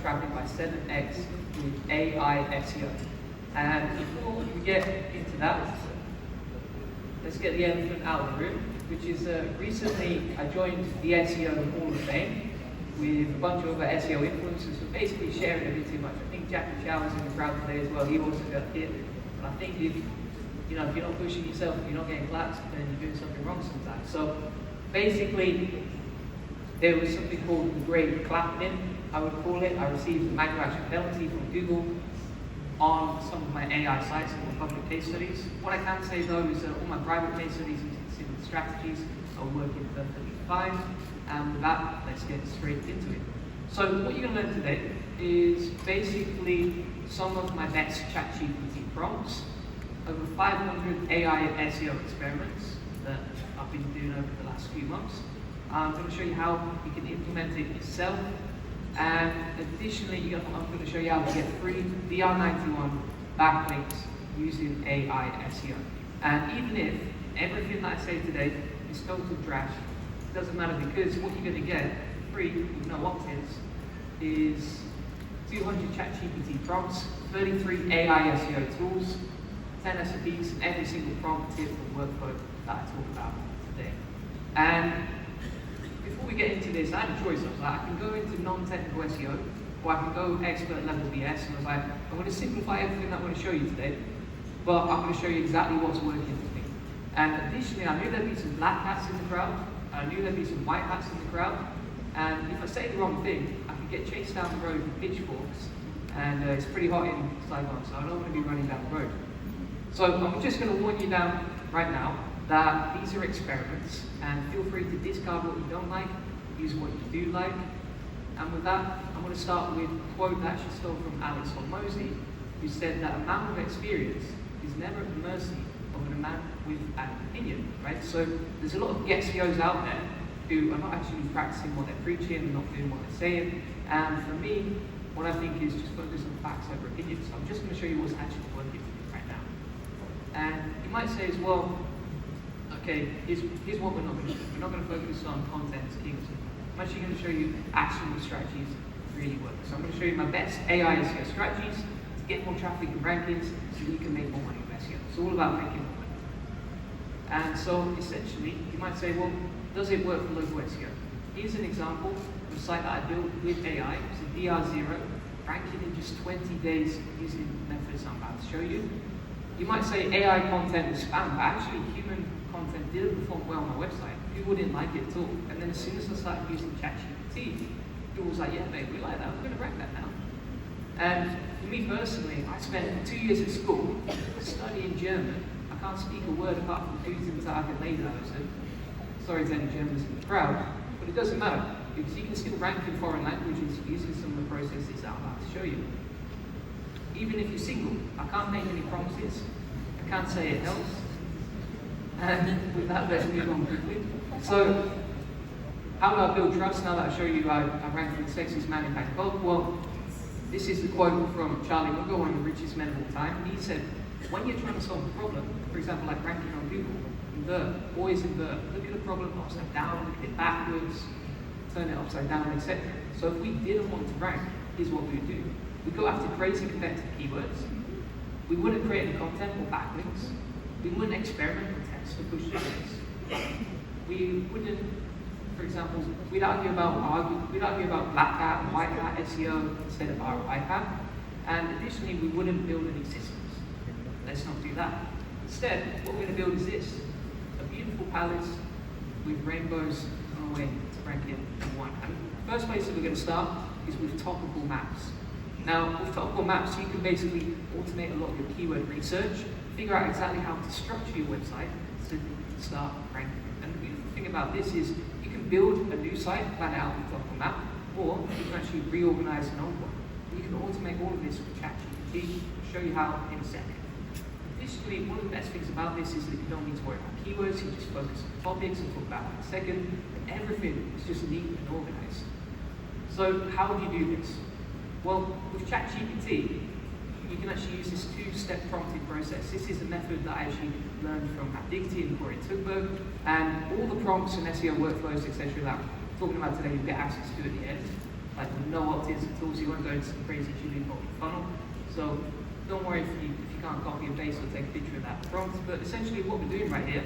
traffic by 7x with AI SEO. And before we get into that, let's get the elephant out of the room, which is recently I joined the SEO Hall of Fame with a bunch of other SEO influencers who basically sharing a bit too much. I think Jackie Chow was in the crowd today as well. He also got hit. And I think if you're not pushing yourself, if you're not getting claps, then you're doing something wrong sometimes. So basically, there was something called the Great Clapping, I would call it. I received a manual action penalty from Google on some of my AI sites and my public case studies. What I can say though is that all my private case studies using similar strategies are working perfectly fine. And with that, let's get straight into it. So what you're going to learn today is basically some of my best ChatGPT prompts, over 500 AI SEO experiments that I've been doing over the last few months. I'm going to show you how you can implement it yourself. And additionally, I'm going to show you how to get free VR91 backlinks using AI SEO. And even if everything that I say today is total trash, it doesn't matter, because what you're going to get free with no opt-ins is 200 ChatGPT prompts, 33 AI SEO tools, 10 SOPs, and every single prompt, tip, and workflow that I talk about today. And before we get into this, I had a choice. I was like, I can go into non-technical SEO, or I can go expert level BS. And I was like, I'm going to simplify everything that I'm going to show you today, but I'm going to show you exactly what's working for me. And additionally, I knew there'd be some black hats in the crowd. I knew there'd be some white hats in the crowd. And if I say the wrong thing, I could get chased down the road with pitchforks. And it's pretty hot in Saigon, so I don't want to be running down the road. So I'm just going to warn you down right now that these are experiments, and feel free to discard what you don't like, use what you do like. And with that, I'm going to start with a quote that she stole from Alex Hormozy, who said that a man with experience is never at the mercy of a man with an opinion, right? So there's a lot of SEOs out there who are not actually practicing what they're preaching and not doing what they're saying. And for me, what I think is just focus on facts over opinions. So I'm just going to show you what's actually working for you right now. And you might say as well, okay, here's what we're not going to do. We're not going to focus on content as king. I'm actually going to show you actionable strategies that really work. So I'm going to show you my best AI SEO strategies to get more traffic and rankings so you can make more money with SEO. It's all about making more money. And so essentially, you might say, well, does it work for local SEO? Here's an example of a site that I built with AI. It's a DR0, ranking in just 20 days using methods I'm about to show you. You might say AI content is spam, but actually human content didn't perform well on my website. People didn't like it at all. And then as soon as I started using ChatGPT, people was like, yeah, mate, we like that. We're going to rank that now. And for me personally, I spent 2 years at school studying German. I can't speak a word apart from Guten Tag and Lederhosen. Sorry to any Germans in the crowd, but it doesn't matter, because you can still rank in foreign languages using some of the processes that I'm about to show you. Even if you're single, I can't make any promises. I can't say it helps. And with that, let's move on quickly. So, how do I build trust now that I show you I rank for the sexiest man in Bangkok? Well, this is the quote from Charlie Munger, one of the richest men of all time. He said, when you're trying to solve a problem, for example, like ranking on Google, invert, always invert. Look at the problem upside down, look at it backwards, turn it upside down, etc. So if we didn't want to rank, here's what we would do. We'd go after crazy competitive keywords. We wouldn't create any content or backlinks. We wouldn't experiment or test or push limits. We wouldn't, for example, we'd argue about black hat and white hat SEO instead of ROI hat. And additionally, we wouldn't build any systems. Let's not do that. Instead, what we're going to build is this: a beautiful palace with rainbows on our way to rank it number one. And the first place that we're going to start is with topical maps. Now, with topical maps, you can basically automate a lot of your keyword research, figure out exactly how to structure your website so that you can start ranking. And the beautiful thing about this is you can build a new site, plan it out with a topical map, or you can actually reorganize an old one. You can automate all of this with ChatGPT. I'll show you how in a second. Additionally, one of the best things about this is that you don't need to worry about keywords. You just focus on topics and talk about it in a second. And everything is just neat and organized. So how do you do this? Well, with ChatGPT, you can actually use this two-step prompting process. This is a method that I actually learned from Matt Diggity and Corey Tugberg, and all the prompts and SEO workflows, etc., that I'm talking about today, you'll get access to at the end. like no opt-ins at all, so you won't go into some crazy Julian funnel. So don't worry if you can't copy and paste or take a picture of that prompt. But essentially what we're doing right here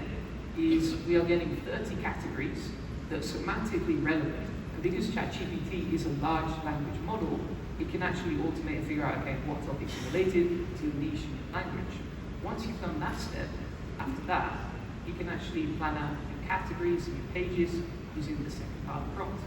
is we are getting 30 categories that are semantically relevant. And because ChatGPT is a large language model, it can actually automate and figure out, okay, what topics are related to your niche and your language. Once you've done that step, after that, you can actually plan out your categories and your pages using the second part of the prompt.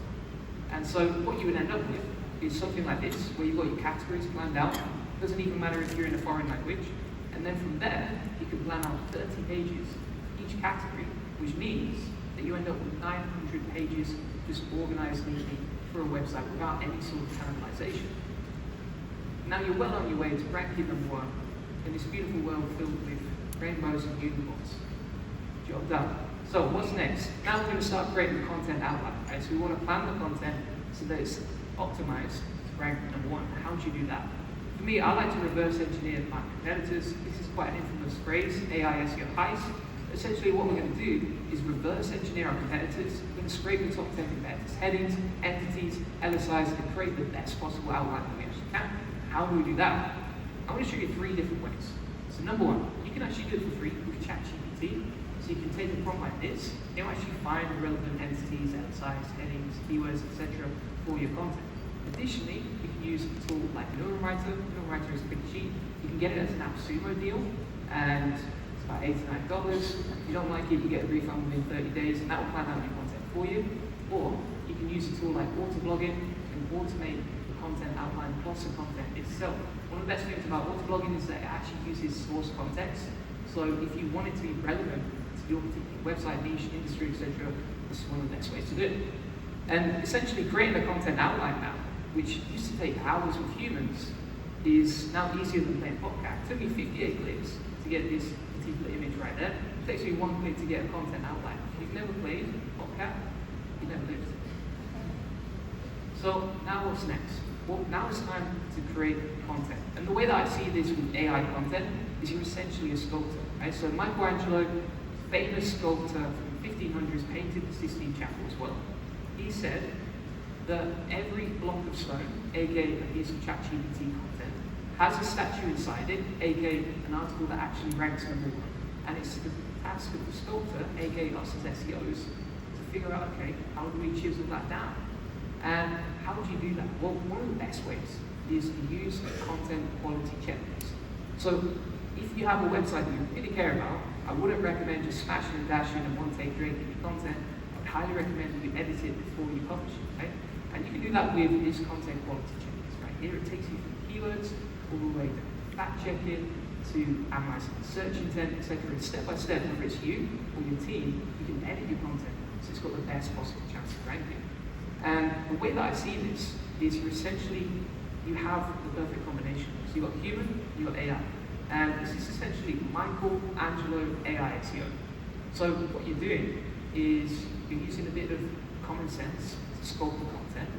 And so what you would end up with is something like this, where you've got your categories planned out. It doesn't even matter if you're in a foreign language. And then from there, you can plan out 30 pages for each category, which means that you end up with 900 pages just organized neatly for a website without any sort of cannibalization. Now you're well on your way to ranking number 1 in this beautiful world filled with rainbows and unicorns. Job done. So what's next? Now we're going to start creating the content outline, right? So we want to plan the content so that it's optimized to rank number 1. How do you do that? For me, I like to reverse engineer my competitors. This is quite an infamous phrase, AI SEO heist. Essentially what we're going to do is reverse engineer our competitors. We're going to scrape the top 10 competitors' headings, entities, LSIs, and create the best possible outline that we actually can. How do we do that? I'm going to show you 3 different ways. So number 1, you can actually do it for free with ChatGPT. So you can take a prompt like this, it'll actually find the relevant entities, LSIs, headings, keywords, etc. for your content. Additionally, you can use a tool like Neural Writer. Neural Writer is pretty cheap. You can get it as an AppSumo deal, and it's about $89. If you don't like it, you get a refund within 30 days, and that will plan out your content for you. Or you can use a tool like Autoblogging and automate the content outline plus the content itself. One of the best things about Autoblogging is that it actually uses source context. So if you want it to be relevant to your particular website, niche, industry, etc., this is one of the best ways to do it. And essentially creating a content outline now, which used to take hours with humans, is now easier than playing PopCat. It took me 58 clicks to get this particular image right there. It takes me 1 click to get a content outline. If you've never played PopCat, you never lived. So now what's next? Well, now it's time to create content. And the way that I see this with AI content is you're essentially a sculptor, right? So Michelangelo, famous sculptor from the 1500s, painted the Sistine Chapel as well. He said that every block of stone, aka a piece of ChatGPT content, has a statue inside it, aka an article that actually ranks number 1. And it's the task of the sculptor, aka us as SEOs, to figure out, okay, how do we chisel that down? And how do you do that? Well, one of the best ways is to use a content quality checklist. So if you have a website that you really care about, I wouldn't recommend just smashing and dashing and one-take creating your content. I would highly recommend you edit it before you publish it, right? And you can do that with this content quality checklist right here. It takes you from keywords all the way to fact checking, to analyzing the search intent, etc. Step by step, whether it's you or your team, you can edit your content so it's got the best possible chance of ranking. And the way that I see this is you have the perfect combination. So you've got human, you've got AI. And this is essentially Michelangelo AI SEO. So what you're doing is you're using a bit of common sense to sculpt the content.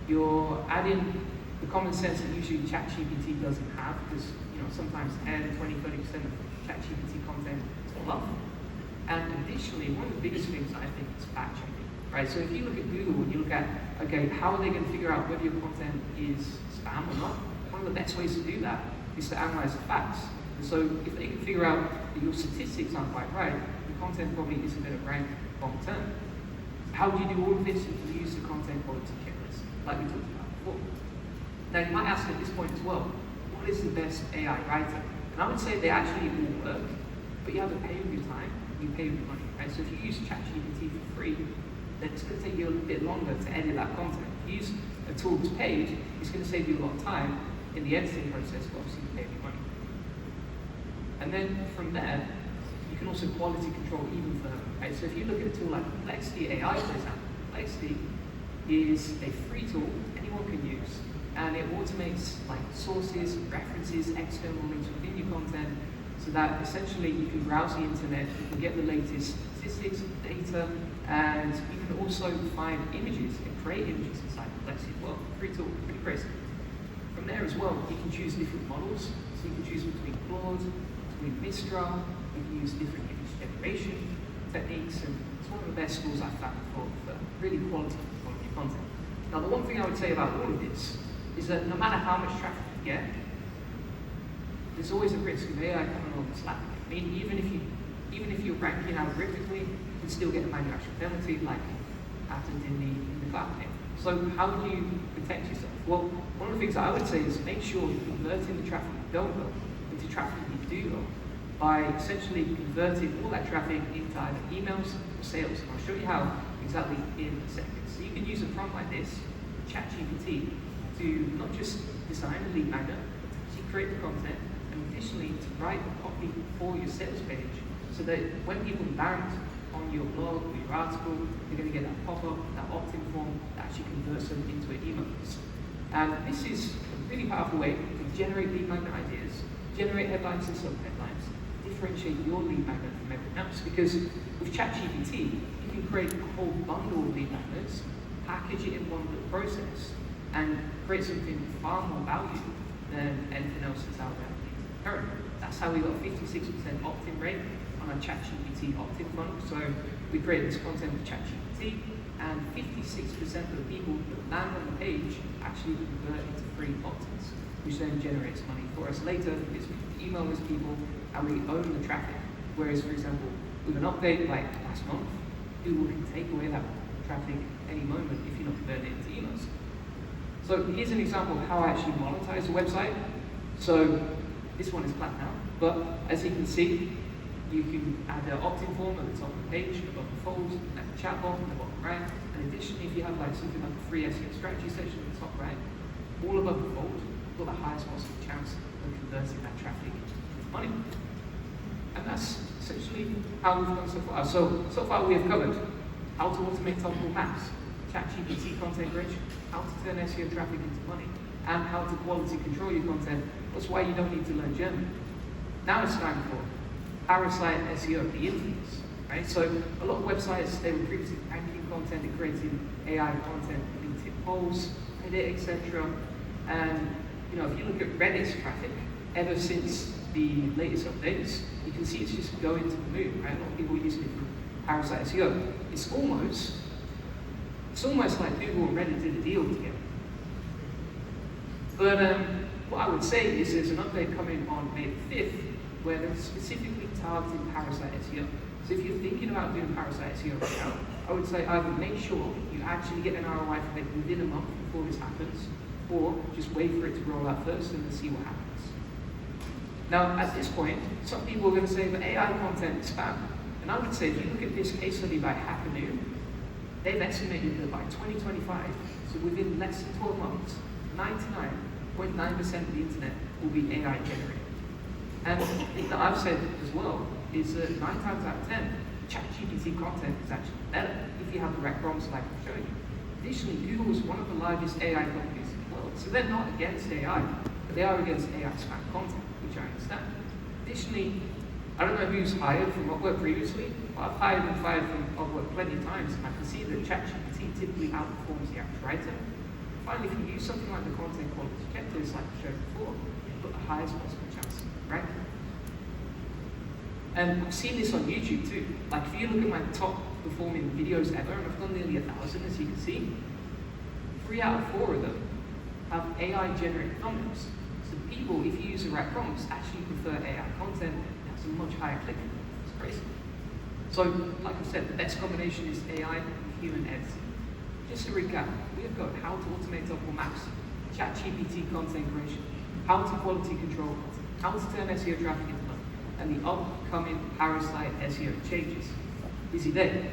You're adding the common sense that usually ChatGPT doesn't have, because sometimes 10, 20, 30% of ChatGPT content is fluff. And additionally, one of the biggest things I think is fact checking. Right, so if you look at Google and you look at, okay, how are they going to figure out whether your content is spam or not? One of the best ways to do that is to analyze the facts. And so if they can figure out that your statistics aren't quite right, the content probably isn't going to rank long term. How do you do all of this? You use the content quality checklist, like we talked about before. Now you might ask at this point as well, what is the best AI writer? And I would say they actually all work, but you have to pay with your time, you pay with your money. Right? So if you use ChatGPT for free, then it's going to take you a little bit longer to edit that content. If you use a tool that's paid, it's going to save you a lot of time in the editing process, but obviously you pay your money. And then from there, you can also quality control even further. Right? So if you look at a tool like Complexity AI, for example, Complexity is a free tool anyone can use, and it automates like sources, references, external links within your content, so that essentially you can browse the internet, you can get the latest statistics, data, and you can also find images and create images inside Complexity as well. Free tool, pretty crazy. From there as well, you can choose different models. So you can choose between Claude, between Mistral, you can use different image generation techniques, and it's one of the best tools I've found for really quality content. Now, the one thing I would say about all of this is that no matter how much traffic you get, there's always a risk of AI coming along and slapping it. I mean, even if you're ranking algorithmically, you can still get a manufacturing penalty like happened in the cloud game. So how do you protect yourself? Well, one of the things that I would say is make sure you're converting the traffic you don't know into traffic you do know by essentially converting all that traffic into either emails or sales. And I'll show you how exactly in a second. So you can use a prompt like this, ChatGPT, to not just design a lead magnet, but to actually create the content, and additionally to write a copy for your sales page, so that when people land on your blog or your article, they're going to get that pop-up, that opt-in form that actually converts them into an email list. And this is a really powerful way to generate lead magnet ideas, generate headlines and sub-headlines, differentiate your lead magnet from everything else. Because with ChatGPT, you can create a whole bundle of lead magnets, package it in one little process, and create something far more valuable than anything else that's out there currently. That's how we got a 56% opt-in rate on our ChatGPT opt-in funnel. So we create this content with ChatGPT, and 56% of the people that land on the page actually convert into free opt-ins, which then generates money for us later because we email those people and we own the traffic. Whereas, for example, with an update like last month, Google can take away that traffic any moment if you're not converting it into emails. So here's an example of how I actually monetize a website. So this one is flat now, but as you can see, you can add an opt-in form at the top of the page, above the fold, and a chat box in the bottom right. And additionally, if you have like something like a free SEO strategy section at the top right, all above the fold, you've got the highest possible chance of converting that traffic into money. And that's essentially how we've done so far. So far we have covered how to automate topical maps, ChatGPT content creation, how to turn SEO traffic into money, and how to quality control your content. That's why you don't need to learn German. Now it's time for parasite SEO, the infamous, right? So a lot of websites, they were previously ranking content and creating AI content, LinkedIn polls, Reddit, etc. And if you look at Reddit's traffic, ever since the latest updates, you can see it's just going to the moon, right? A lot of people are using it for parasite SEO. It's almost like Google and Reddit did a deal together. But what I would say is there's an update coming on May 5th where they're specifically targeting parasite SEO. So if you're thinking about doing parasite SEO right now, I would say either make sure you actually get an ROI from it within a month before this happens, or just wait for it to roll out first and then see what happens. Now, at this point, some people are going to say that AI content is spam. And I would say if you look at this case study by Hacker Noon, they've estimated that by 2025, so within less than 12 months, 99.9% of the internet will be AI generated. And the thing that I've said as well is that 9 times out of 10, ChatGPT content is actually better if you have the right prompts like I'm showing you. Additionally, Google is one of the largest AI companies in the world, so they're not against AI, but they are against AI spam content, which I understand. Additionally, I don't know who's hired from Upwork previously, but I've hired and fired from Upwork plenty of times, and I can see that ChatGPT typically outperforms the average writer. Finally, if you use something like the content quality checklist like I showed before, you've got the highest possible chance of ranking. And I've seen this on YouTube too. Like if you look at my top performing videos ever, and I've done nearly 1,000 as you can see, 3 out of 4 of them have AI generated thumbnails. So people, if you use the right prompts, actually prefer AI content and has a much higher click rate. It's crazy. So, like I said, the best combination is AI and human editing. Just to recap, we have got how to automate topical maps, ChatGPT content creation, how to quality control content, how to turn SEO traffic into money, and the upcoming parasite SEO changes. Busy day.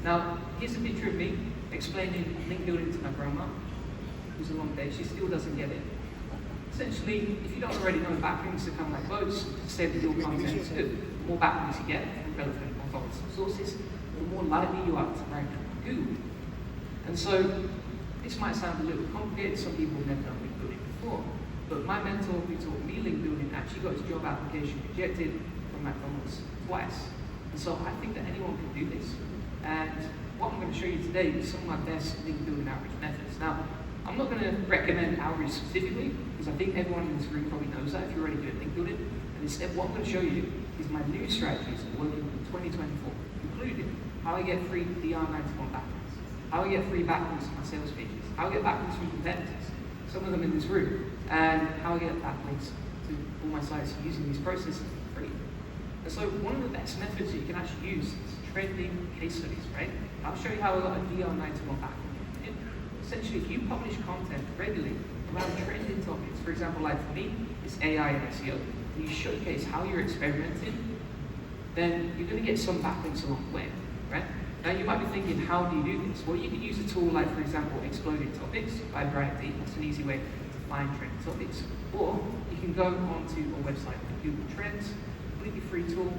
Now, here's a picture of me explaining link building to my grandma. It was a long day, she still doesn't get it. Essentially, if you don't already know backlinks are kind of like boats, say that your content is good. The more backlinks you get from relevant authoritative sources, the more likely you are to rank on Google. And so, this might sound a little complicated, some people have never done link building before, but my mentor who taught me link building actually got his job application rejected from McDonald's twice. And so I think that anyone can do this. And what I'm going to show you today is some of my best link building outreach methods. Now, I'm not going to recommend outreach specifically, because I think everyone in this room probably knows that if you're already doing link building. And instead, what I'm going to show you is my new strategies working in 2024, including how I get free DR91 backlinks, how I get free backlinks to my sales pages, how I get backlinks from competitors, some of them in this room, and how I get backlinks to all my sites using these processes for free. And so one of the best methods that you can actually use is trending case studies, right? I'll show you how I got a DR91 backlink. Essentially, if you publish content regularly around trending topics, for example, like for me, it's AI and SEO, and you showcase how you're experimenting, then you're going to get some backlinks along the way, right? Now you might be thinking, how do you do this? Well, you can use a tool like, for example, Exploding Topics by Brian D. That's an easy way to find trending topics. Or you can go onto a website like Google Trends, completely free tool,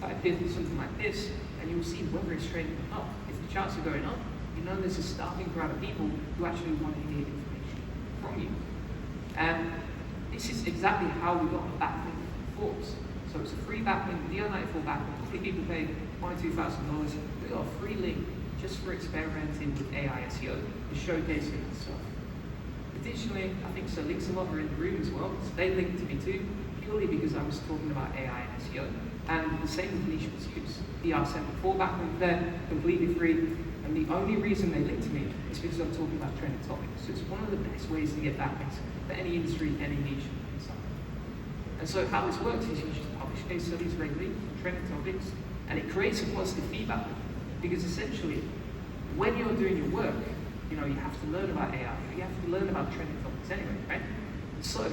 type in something like this, and you'll see whether it's trending or not. If the charts are going up, you know there's a starving crowd of people who actually want to hear information from you. And this is exactly how we got a backlink for Forbes. So it's a free backlink, DR94 backlink. I think people pay $1,000 or $2,000. We got a free link just for experimenting with AI SEO and showcasing that stuff. Additionally, I think Sir Links-a-Lot are in the room as well. So they linked to me too, purely because I was talking about AI and SEO. And the same with Niche Pursuits. DR74 backlink there, completely free. And the only reason they linked to me is because I'm talking about trending topics. So it's one of the best ways to get backlinks for any industry, any niche, and so on. And so how this works is you just publish case studies regularly on trending topics, and it creates a positive feedback loop. Because essentially, when you're doing your work, you have to learn about AI, you have to learn about trending topics anyway, right? So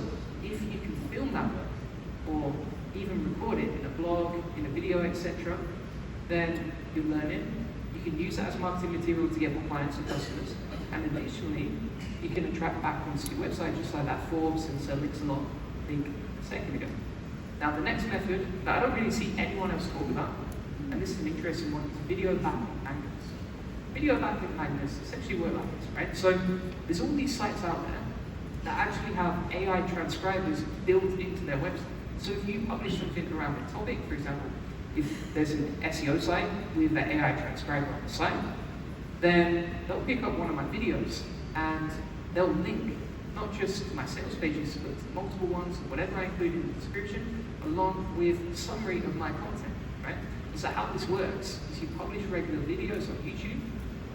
if you can film that work, or even record it in a blog, in a video, etc., then you learn it. You can use that as marketing material to get more clients and customers. And additionally, you can attract backlinks to your website, just like that Forbes and Sir Links-a-Lot link a second ago. Now, the next method that I don't really see anyone else talk about, and this is an interesting one, is video backlink magnets. Video backlink magnets essentially work like this, right? So there's all these sites out there that actually have AI transcribers built into their website. So if you publish something around a topic, for example, if there's an SEO site with an AI transcriber on the site, then they'll pick up one of my videos and they'll link not just to my sales pages, but to multiple ones, whatever I include in the description, along with a summary of my content, right? So how this works is you publish regular videos on YouTube,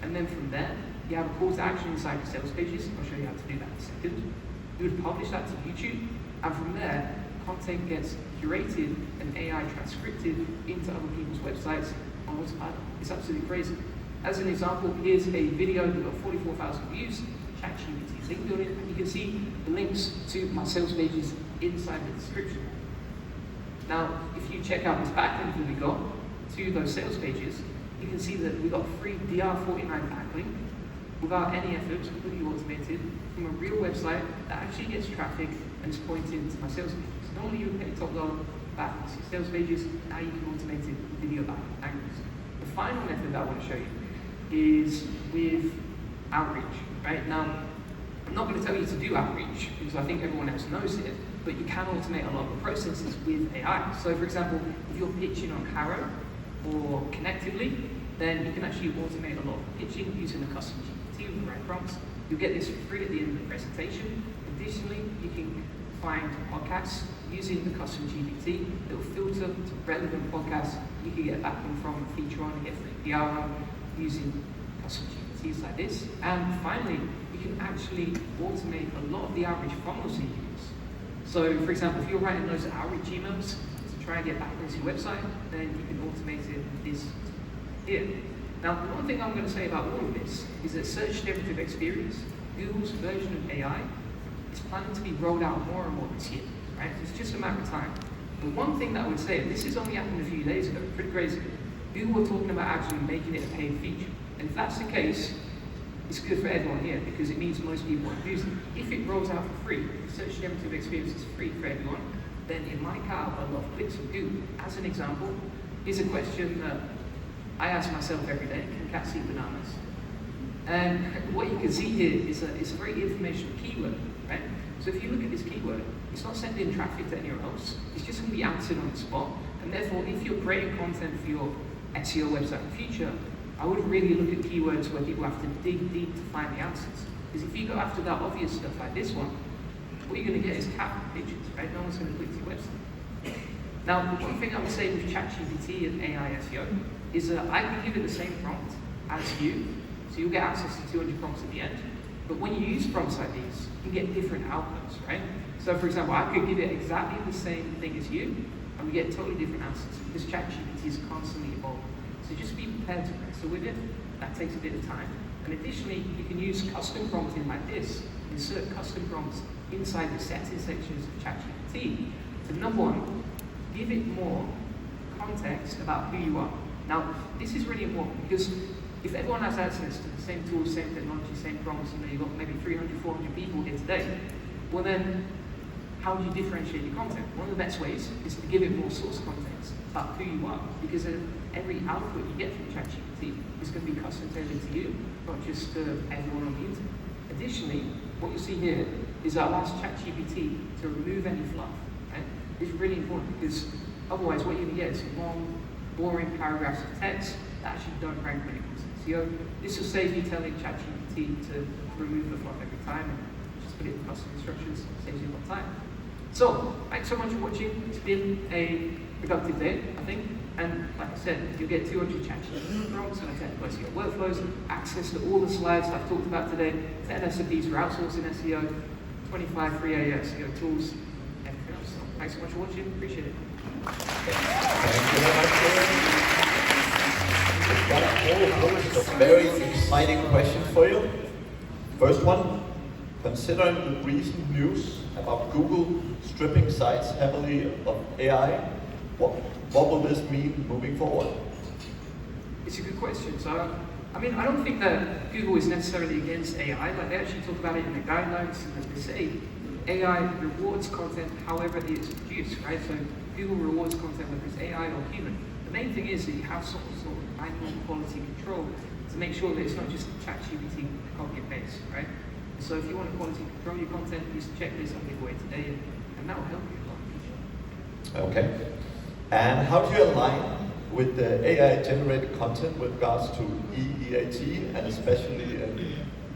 and then from there, you have a call to action inside your sales pages. I'll show you how to do that in a second. You would publish that to YouTube, and from there, content gets curated and AI transcribed into other people's websites on autopilot. It's absolutely crazy. As an example, here's a video that got 44,000 views, ChatGPT link building, and you can see the links to my sales pages inside the description. Now, if you check out this backlink that we got to those sales pages, you can see that we got a free DR49 backlink without any effort, completely automated, from a real website that actually gets traffic and is pointing to my sales pages. Normally you would pay top dollar backlinks to your sales pages, now you can automate it with video backlinks. The final method that I want to show you is with outreach, right? Now, I'm not going to tell you to do outreach because I think everyone else knows it, but you can automate a lot of the processes with AI. So for example, if you're pitching on Caro or Connectively, then you can actually automate a lot of pitching using the custom GPT with the right prompts. You'll get this for free at the end of the presentation. Additionally, you can find podcasts using the custom GPT that will filter to relevant podcasts. You can get backlink from a feature on, get free PR on using custom GPTs like this. And finally, you can actually automate a lot of the outreach from those emails. So for example, if you're writing those outreach emails to try and get backlinks to your website, then you can automate it with this here. Now, the one thing I'm going to say about all of this is that Search Generative Experience, Google's version of AI, is planning to be rolled out more and more this year, right? It's just a matter of time. The one thing that I would say, and this has only happened a few days ago, pretty crazy, Google were talking about actually making it a paid feature. And if that's the case, it's good for everyone here because it means most people want to use it. If it rolls out for free, if Search Generative Experience is free for everyone, then it might cut out a lot of clicks from Google. As an example, here's a question that I ask myself every day: can cats eat bananas? And what you can see here is a very informational keyword, right? So if you look at this keyword, it's not sending traffic to anywhere else. It's just going to be answered on the spot. And therefore, if you're creating content for your SEO website in the future, I would really look at keywords where people have to dig deep to find the answers. Because if you go after that obvious stuff like this one, what you're going to get is cat pictures, right? No one's going to click to your website. Now, the one thing I would say with ChatGPT and AI SEO is that I can give it the same prompt as you. So you'll get access to 200 prompts at the end. But when you use prompts like these, you get different outcomes, right? So for example, I could give it exactly the same thing as you, and we get totally different answers because ChatGPT is constantly evolving. So just be prepared to wrestle with it. That takes a bit of time. And additionally, you can use custom prompting like this. Insert custom prompts inside the settings sections of ChatGPT to, number one, give it more context about who you are. Now, this is really important because if everyone has access to the same tools, same technology, same prompts, you've got maybe 300, 400 people here today, well then, how do you differentiate your content? One of the best ways is to give it more source context about who you are, because every output you get from ChatGPT is going to be custom tailored to you, not just to everyone on the internet. Additionally, what you see here is that allows ChatGPT to remove any fluff. Okay? It's really important because otherwise what you're going to get is long, boring paragraphs of text that actually don't rank when it comes to SEO. This will save you telling ChatGPT to remove the fluff every time and just put it in custom instructions, saves you a lot of time. So, thanks so much for watching. It's been a productive day, I think. And like I said, you'll get 200 ChatGPT prompts and technical SEO workflows, access to all the slides I've talked about today, 10 SOPs for outsourcing SEO, 25 free SEO tools, everything else. So, thanks so much for watching. Appreciate it. Thank you very much. Got a whole host of very exciting questions for you. First one, considering the recent news about Google stripping sites heavily of AI, what will this mean moving forward? It's a good question. So, I mean, I don't think that Google is necessarily against AI. Like, they actually talk about it in the guidelines, and they say AI rewards content however it is produced, right? So Google rewards content whether it's AI or human. The main thing is that you have some sort of manual quality control to make sure that it's not just ChatGPT copy and paste, right? So if you want to quality control your content, use the checklist I'm giving away today, and that will help you a lot. Okay. And how do you align with the AI-generated content with regards to EEAT and especially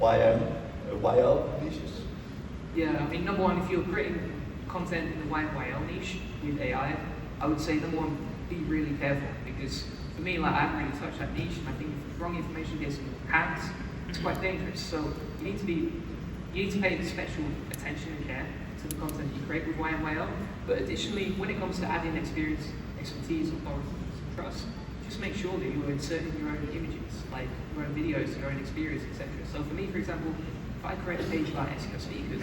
YL niches? Yeah, I mean, number one, if you're creating content in the YL niche with AI, I would say number one, be really careful, because for me, like, I haven't really touched that niche, and I think if the wrong information gets in your hands, it's quite dangerous. So you need to pay special attention and care to the content you create with YL. But additionally, when it comes to adding experience, expertise, authority, trust, just make sure that you're inserting your own images, like your own videos, your own experience, etc. So for me, for example, if I create a page about SEO speakers,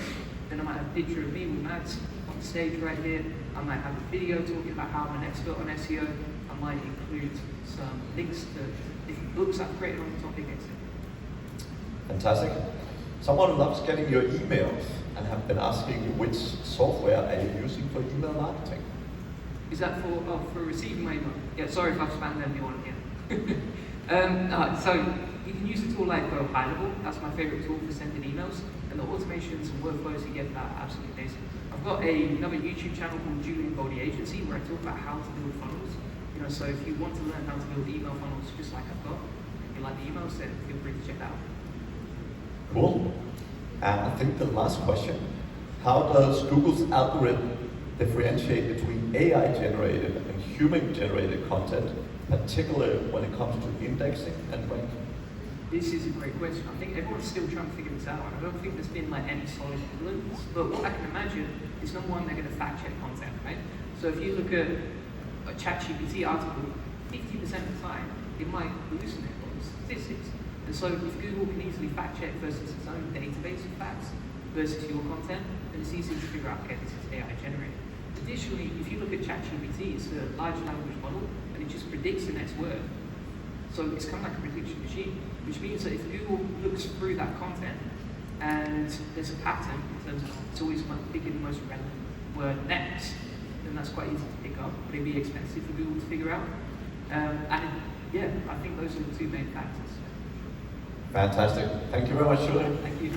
then I might have a picture of me with Mads on stage right here. I might have a video talking about how I'm an expert on SEO. I might include some links to different books I've created on the topic, etc. Fantastic. Someone loves getting your emails and have been asking which software are you using for email marketing? Is that for receiving my email? Yeah, sorry if I've spammed everyone again. So you can use a tool like High Level. That's my favorite tool for sending emails. And the automations and workflows you get that are absolutely amazing. I've got another YouTube channel called Julian, Goldie Agency, where I talk about how to build funnels. So if you want to learn how to build email funnels just like I've got, if you like the emails, then feel free to check that out. Cool. And I think the last question, how does Google's algorithm differentiate between AI-generated and human-generated content, particularly when it comes to indexing and ranking? This is a great question. I think everyone's still trying to figure this out. I don't think there's been any solid evidence, but what I can imagine is number one, they're going to fact check content, right? So if you look at a ChatGPT article, 50% of the time, it might hallucinate on statistics. And so if Google can easily fact check versus its own database of facts versus your content, then it's easy to figure out, okay, this is AI generated. Additionally, if you look at ChatGPT, it's a large language model, and it just predicts the next word. So it's kind of like a prediction machine, which means that if Google looks through that content and there's a pattern in terms of it's always picking the most relevant word next, then that's quite easy to pick up, but it'd be expensive for Google to figure out. I think those are the two main factors. Fantastic. Thank you very much, Julian. Thank you.